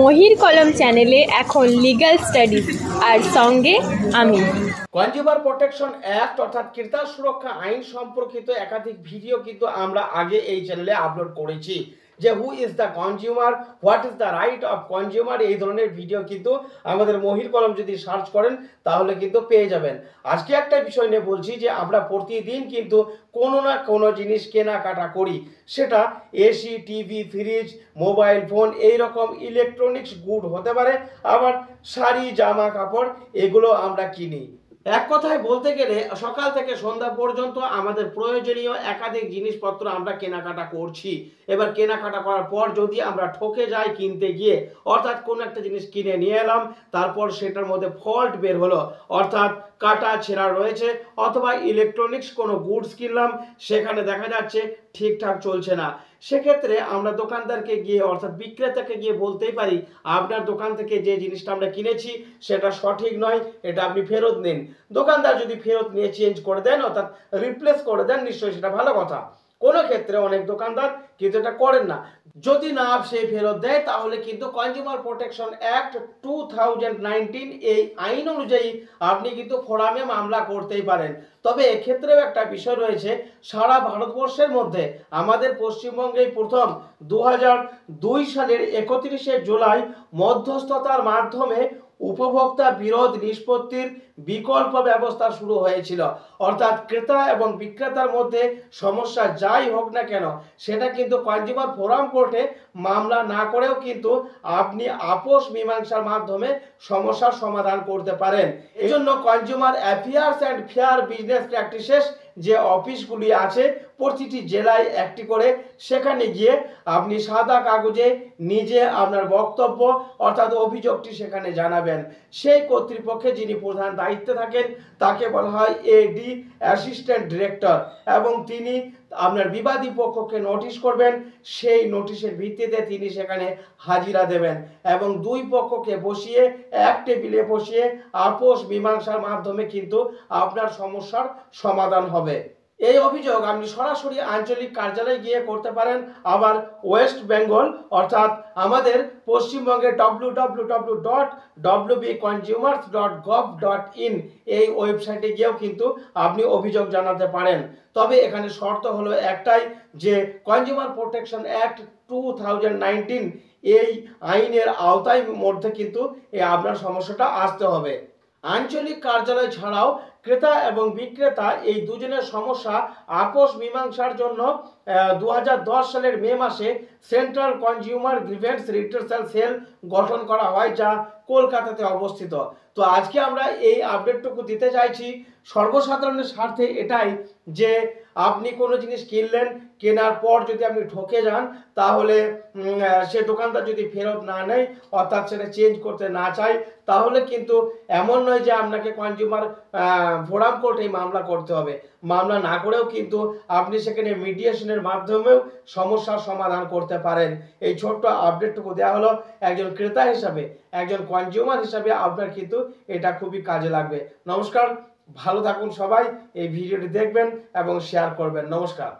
মহির কলম চ্যানেলে এখন লিগ্যাল স্টাডিজ আর সঙ্গে আমি। কনজিউমার প্রোটেকশন অ্যাক্ট অর্থাৎ ক্রেতা সুরক্ষা আইন সম্পর্কিত একাধিক ভিডিও কিন্তু আমরা আগে এই চ্যানেলে আপলোড করেছি, যে who is the consumer, what is the right of consumer, এই ধরনের ভিডিও কিন্তু আমাদের মহির কলম যদি সার্চ করেন তাহলে কিন্তু পেয়ে যাবেন। আজকে একটা বিষয় নিয়ে বলছি যে আমরা প্রতিদিন কিন্তু কোনো না কোনো জিনিস কেনাকাটা করি, সেটা AC, TV, fridge, mobile phone, এইরকম ইলেকট্রনিক্স গুড হতে পারে, আবার শাড়ি, জামা কাপড়, এগুলো আমরা কিনি। এক কথায় বলতে গেলে সকাল থেকে সন্ধ্যা পর্যন্ত আমাদের প্রয়োজনীয় একাধিক জিনিসপত্র আমরা কেনাকাটা করছি। এবার কেনাকাটা করার পর যদি আমরা ঠকে যাই কিনতে গিয়ে, অর্থাৎ কোনো একটা জিনিস কিনে নিয়ে এলাম, তারপর সেটার মধ্যে ফল্ট বের হলো, অর্থাৎ কাটা ছেঁড়া রয়েছে, অথবা ইলেকট্রনিক্স কোনো গুডস কিনলাম, সেখানে দেখা যাচ্ছে ঠিকঠাক চলছে না, সেক্ষেত্রে আমরা দোকানদারকে গিয়ে অর্থাৎ বিক্রেতাকে গিয়ে বলতেই পারি আপনার দোকান থেকে যে জিনিসটা আমরা কিনেছি সেটা সঠিক নয়, এটা আপনি ফেরত নিন। দোকানদার যদি ফেরত নিয়ে চেঞ্জ করে দেন অর্থাৎ রিপ্লেস করে দেন, নিশ্চয়ই সেটা ভালো কথা। কোনো ক্ষেত্রে অনেক দোকানদার কিন্তু এটা করেন না। যদি না সে ফেরত দেয় তাহলে কিন্তু কনজিউমার প্রোটেকশন অ্যাক্ট 2019 এই আইন অনুযায়ী আপনি কিন্তু ফোরামে মামলা করতেই পারেন। তবে এক্ষেত্রেও একটা বিষয় রয়েছে, সারা ভারতবর্ষের মধ্যে আমাদের পশ্চিমবঙ্গেই প্রথম 2002 সালের 31শে জুলাই মধ্যস্থতার মাধ্যমে উপভোক্তা বিরোধ নিষ্পত্তির বিকল্প ব্যবস্থা শুরু হয়েছিল। অর্থাৎ ক্রেতা এবং বিক্রেতার মধ্যে সমস্যা যাই হোক না কেন, সেটা কিন্তু কনজিউমার ফোরাম কোর্টে মামলা না করেও কিন্তু আপনি আপোষ মীমাংসার মাধ্যমে সমস্যার সমাধান করতে পারেন। এই জন্য consumer affairs and fair business practices যে অফিসগুলি আছে প্রতিটি জেলায় একটি করে, সেখানে গিয়ে আপনি সাদা কাগজে নিজে আপনার বক্তব্য অর্থাৎ অভিযোগটি সেখানে জানাবেন। সেই কর্তৃপক্ষে যিনি প্রধান দায়িত্বে থাকেন তাকে বলা হয় এডি, অ্যাসিস্ট্যান্ট ডিরেক্টর, এবং তিনি আপনার বিবাদী পক্ষকে নোটিশ করবেন। সেই নোটিশের ভিত্তিতে তিনি সেখানে হাজিরা দেবেন এবং দুই পক্ষকে বসিয়ে এক টেবিলে বসিয়ে আপোষ মীমাংসার মাধ্যমে কিন্তু আপনার সমস্যার সমাধান হবে। এই অভিযোগ আপনি সরাসরি আঞ্চলিক কার্যালয়ে গিয়ে করতে পারেন, আবার ওয়েস্ট বেঙ্গল অর্থাৎ আমাদের পশ্চিমবঙ্গের www.wbconsumers.gov.in এই ওয়েবসাইটে গিয়েও কিন্তু আপনি অভিযোগ জানাতে পারেন। তবে এখানে শর্ত হলো একটাই, যে কনজিউমার প্রোটেকশন অ্যাক্ট 2019 এই আইনের আওতায় মধ্যে কিন্তু আপনার সমস্যাটা আসতে হবে। আঞ্চলিক কার্যালয় ছাড়াও ক্রেতা এবং বিক্রেতা এই দুজনের সমস্যা আপোষ মীমাংসার জন্য 2010 সালের মে মাসে central consumer grievance redressal cell গঠন করা হয়, যা কলকাতাতে অবস্থিত। তো আজকে আমরা এই আপডেটটুকু দিতে চাইছি সর্বসাধারণের স্বার্থে এটাই, যে আপনি কোনো জিনিস কিনলেন, কেনার পর যদি আপনি ঠকে যান তাহলে সে দোকানদার যদি ফেরত না নেয় অর্থাৎ সেটা চেঞ্জ করতে না চায়, তাহলে কিন্তু এমন নয় যে আপনাকে কনজিউমার ফোরাম কোর্টে মামলা করতে হবে। মামলা না করেও কিন্তু আপনি সেখানে মিডিয়েশনের মাধ্যমেও সমস্যার সমাধান করতে পারেন। এই ছোট্ট আপডেটটুকু দেওয়া হলো একজন ক্রেতা হিসাবে, একজন কনজিউমার হিসাবে আপনার কিন্তু এটা খুবই কাজে লাগবে। নমস্কার, ভালো থাকুন সবাই, এই ভিডিওটি দেখবেন এবং শেয়ার করবেন। নমস্কার।